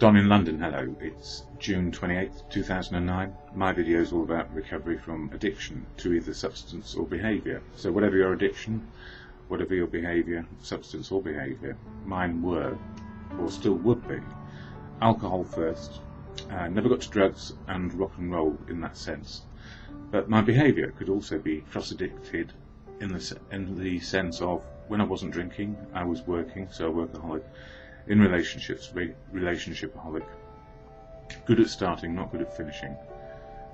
Don in London, hello. It's June 28th, 2009. My video is all about recovery from addiction to either substance or behaviour. So whatever your addiction, whatever your behaviour, substance or behaviour, mine were, or still would be, alcohol first. Never got to drugs and rock and roll in that sense. But my behaviour could also be cross-addicted in the sense of when I wasn't drinking, I was working, so a workaholic. In relationships, relationshipaholic. Good at starting, not good at finishing.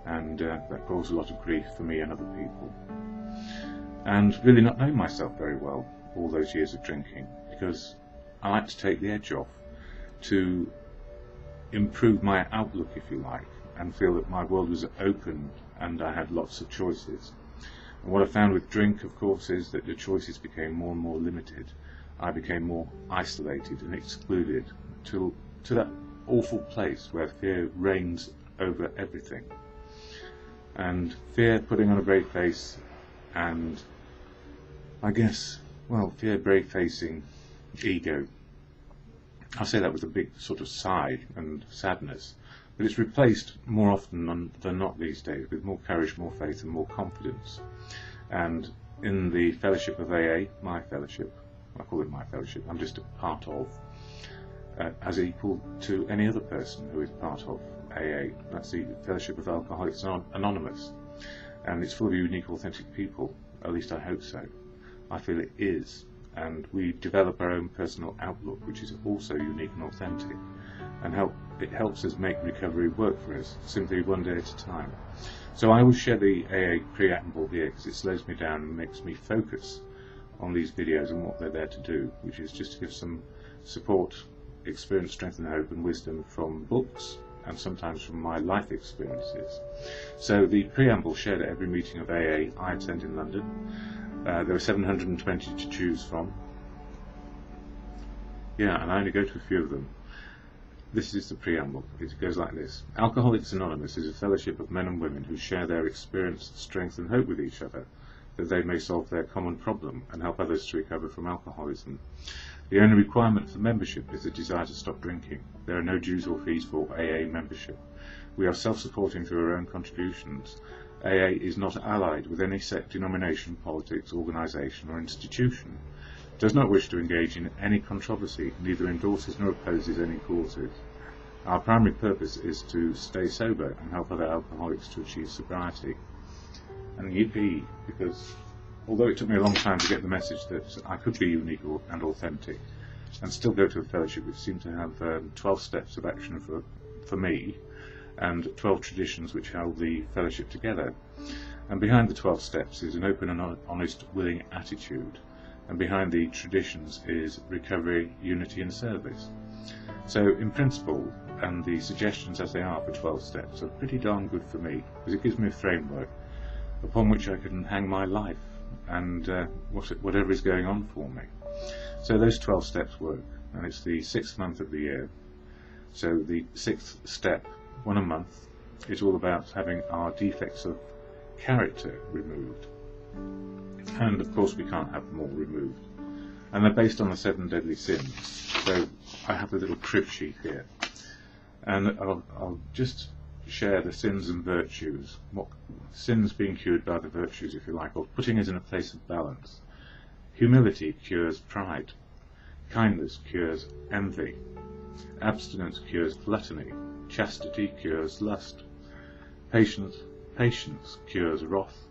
And that caused a lot of grief for me and other people. And really not knowing myself very well all those years of drinking, because I like to take the edge off to improve my outlook, if you like, and feel that my world was open and I had lots of choices. And what I found with drink, of course, is that the choices became more and more limited. I became more isolated and excluded to that awful place where fear reigns over everything. And fear putting on a brave face, and I guess, well, fear brave facing ego. I say that with a big sort of sigh and sadness, but it's replaced more often than not these days with more courage, more faith and more confidence. And in the fellowship of AA, my fellowship, I call it my fellowship, I'm just a part of, as equal to any other person who is part of AA. That's the Fellowship of Alcoholics Anonymous, and it's full of unique, authentic people, at least I hope so. I feel it is, and we develop our own personal outlook, which is also unique and authentic, and it helps us make recovery work for us, simply one day at a time. So I will share the AA preamble here because it slows me down and makes me focus on these videos and what they're there to do, which is just to give some support, experience, strength and hope and wisdom from books and sometimes from my life experiences. So the preamble shared at every meeting of AA I attend in London. There are 720 to choose from. Yeah, and I only go to a few of them. This is the preamble. It goes like this. Alcoholics Anonymous is a fellowship of men and women who share their experience, strength and hope with each other, that they may solve their common problem and help others to recover from alcoholism. The only requirement for membership is the desire to stop drinking. There are no dues or fees for AA membership. We are self-supporting through our own contributions. AA is not allied with any sect, denomination, politics, organisation or institution. It does not wish to engage in any controversy, neither endorses nor opposes any causes. Our primary purpose is to stay sober and help other alcoholics to achieve sobriety. And yippee, because although it took me a long time to get the message that I could be unique and authentic and still go to a fellowship which seemed to have 12 steps of action for me and 12 traditions which held the fellowship together. And behind the 12 steps is an open and honest, willing attitude, and behind the traditions is recovery, unity and service. So in principle, and the suggestions as they are for 12 steps are pretty darn good for me, because it gives me a framework upon which I can hang my life and whatever is going on for me. So those 12 steps work, and it's the 6th month of the year. So the 6th step, one a month, is all about having our defects of character removed. And of course we can't have them all removed. And they're based on the 7 deadly sins. So I have a little crib sheet here. And I'll just share the sins and virtues, what sins being cured by the virtues, if you like, or putting us in a place of balance. Humility cures pride. Kindness cures envy. Abstinence cures gluttony. Chastity cures lust. Patience cures wrath.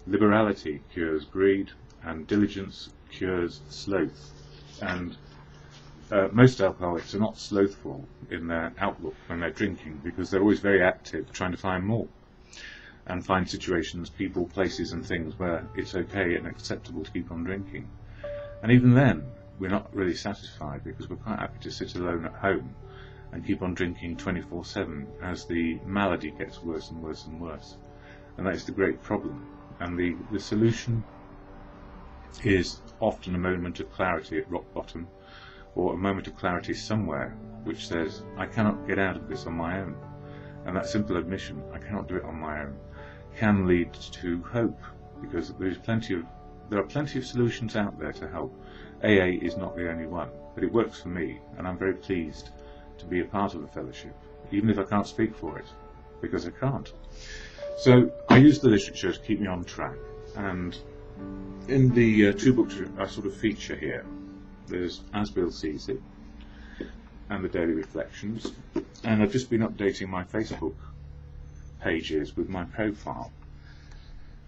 Liberality cures greed. And diligence cures sloth. And most alcoholics are not slothful in their outlook when they're drinking, because they're always very active trying to find more and find situations, people, places and things where it's okay and acceptable to keep on drinking. And even then we're not really satisfied, because we're quite happy to sit alone at home and keep on drinking 24/7 as the malady gets worse and worse and worse. And that is the great problem. And the solution is often a moment of clarity at rock bottom, or a moment of clarity somewhere which says, I cannot get out of this on my own. And that simple admission, I cannot do it on my own, can lead to hope, because there are plenty of solutions out there to help. AA is not the only one, but it works for me, and I'm very pleased to be a part of a fellowship, even if I can't speak for it, because I can't. So I use the literature to keep me on track, and in the two books I sort of feature here, there's As Bill Sees It and the Daily Reflections, and I've just been updating my Facebook pages with my profile,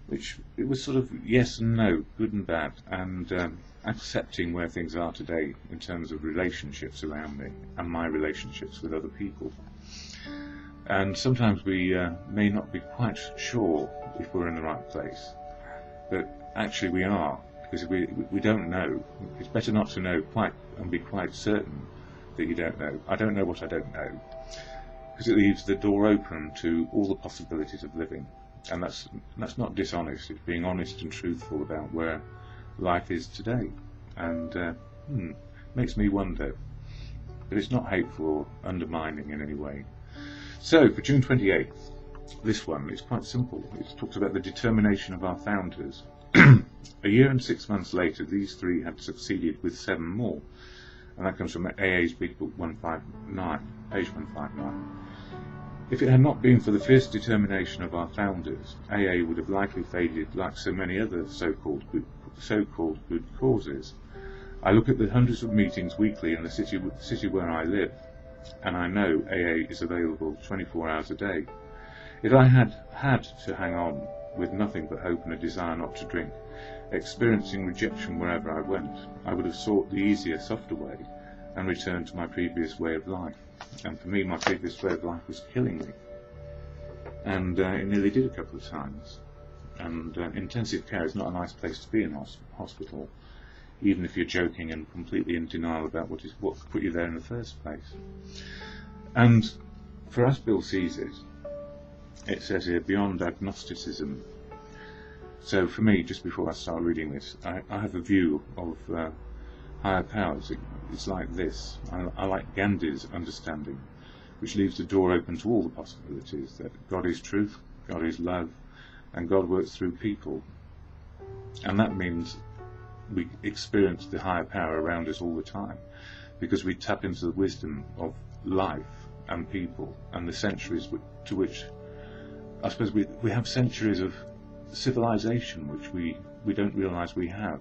which it was sort of yes and no, good and bad, and accepting where things are today in terms of relationships around me and my relationships with other people. And sometimes we may not be quite sure if we're in the right place, but actually we are, because we don't know. It's better not to know quite and be quite certain that you don't know. I don't know what I don't know, because it leaves the door open to all the possibilities of living, and that's not dishonest. It's being honest and truthful about where life is today, and makes me wonder, but it's not hateful or undermining in any way. So for June 28th, this one is quite simple. It talks about the determination of our founders. A year and 6 months later, these three had succeeded with 7 more, and that comes from AA's Big Book 159, page 159. If it had not been for the fierce determination of our founders, AA would have likely faded like so many other so-called good causes. I look at the hundreds of meetings weekly in the city where I live, and I know AA is available 24 hours a day. If I had to hang on with nothing but hope and a desire not to drink, experiencing rejection wherever I went, I would have sought the easier, softer way and returned to my previous way of life. And for me, my previous way of life was killing me. And it nearly did a couple of times. And intensive care is not a nice place to be in hospital, even if you're joking and completely in denial about what put you there in the first place. And for As Bill Sees It, it says here, beyond agnosticism. So for me, just before I start reading this, I have a view of higher powers. It's like this. I like Gandhi's understanding, which leaves the door open to all the possibilities, that God is truth, God is love, and God works through people. And that means we experience the higher power around us all the time, because we tap into the wisdom of life and people and the centuries to which, I suppose, we have centuries of civilization which we don't realise we have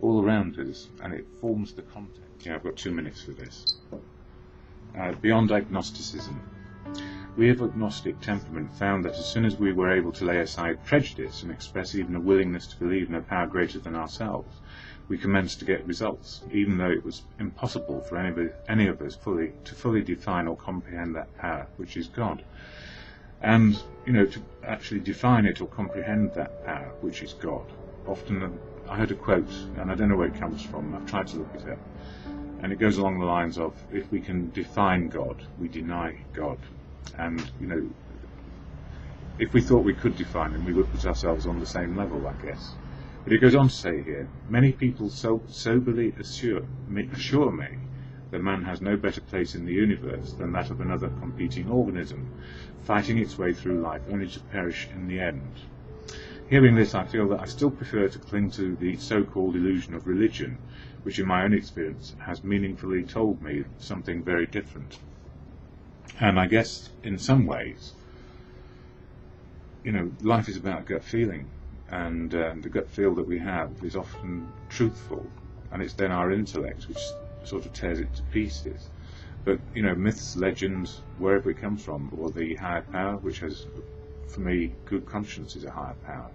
all around us, and it forms the context. Yeah, I've got 2 minutes for this. Beyond agnosticism. We of agnostic temperament found that as soon as we were able to lay aside prejudice and express even a willingness to believe in a power greater than ourselves, we commenced to get results, even though it was impossible for any of us to fully define or comprehend that power, which is God. And, to actually define it or comprehend that power, which is God. Often, I heard a quote, and I don't know where it comes from, I've tried to look it up, and it goes along the lines of, if we can define God, we deny God. And, if we thought we could define him, we would put ourselves on the same level, I guess. But it goes on to say here, many people soberly assure me that man has no better place in the universe than that of another competing organism, fighting its way through life only to perish in the end. Hearing this, I feel that I still prefer to cling to the so-called illusion of religion, which in my own experience has meaningfully told me something very different. And I guess, in some ways, life is about gut feeling, and the gut feel that we have is often truthful, and it's then our intellect which sort of tears it to pieces. But, myths, legends, wherever it comes from, or the higher power, which has, for me, good conscience is a higher power.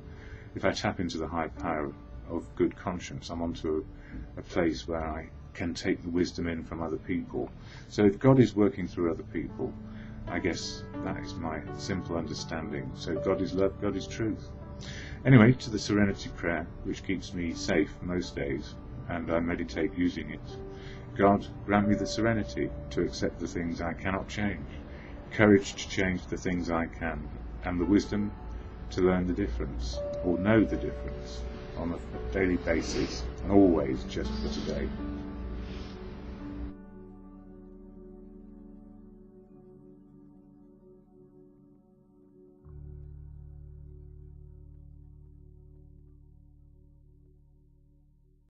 If I tap into the higher power of good conscience, I'm onto a place where I can take the wisdom in from other people. So if God is working through other people, I guess that is my simple understanding. So God is love, God is truth. Anyway, to the serenity prayer, which keeps me safe most days, and I meditate using it. God, grant me the serenity to accept the things I cannot change, courage to change the things I can, and the wisdom to learn the difference, or know the difference, on a daily basis, and always just for today.